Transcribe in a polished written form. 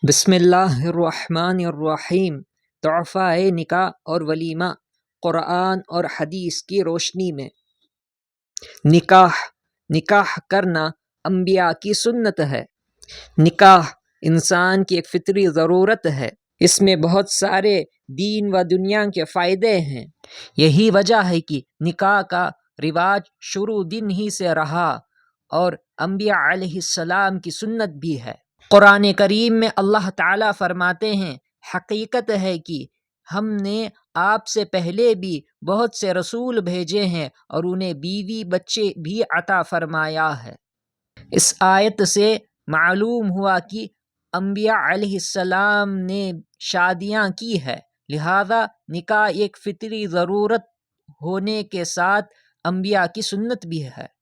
بسم اللہ الرحمن الرحیم۔ تحفہ نکاح اور ولیمہ قرآن اور حدیث کی روشنی میں۔ نکاح کرنا انبیاء کی سنت ہے۔ نکاح انسان کی ایک فطری ضرورت ہے۔ اس میں بہت سارے دین و دنیا کے فائدے ہیں۔ یہی وجہ ہے کہ نکاح کا رواج شروع دن ہی سے رہا اور انبیاء علیہ السلام کی سنت بھی ہے۔ قرآن کریم میں اللہ تعالیٰ فرماتے ہیں، حقیقت ہے کہ ہم نے آپ سے پہلے بھی بہت سے رسول بھیجے ہیں اور انہیں بیوی بچے بھی عطا فرمایا ہے۔ اس آیت سے معلوم ہوا کہ انبیاء علیہ السلام نے شادیاں کی ہے، لہذا نکاح ایک فطری ضرورت ہونے کے ساتھ انبیاء کی سنت بھی ہے۔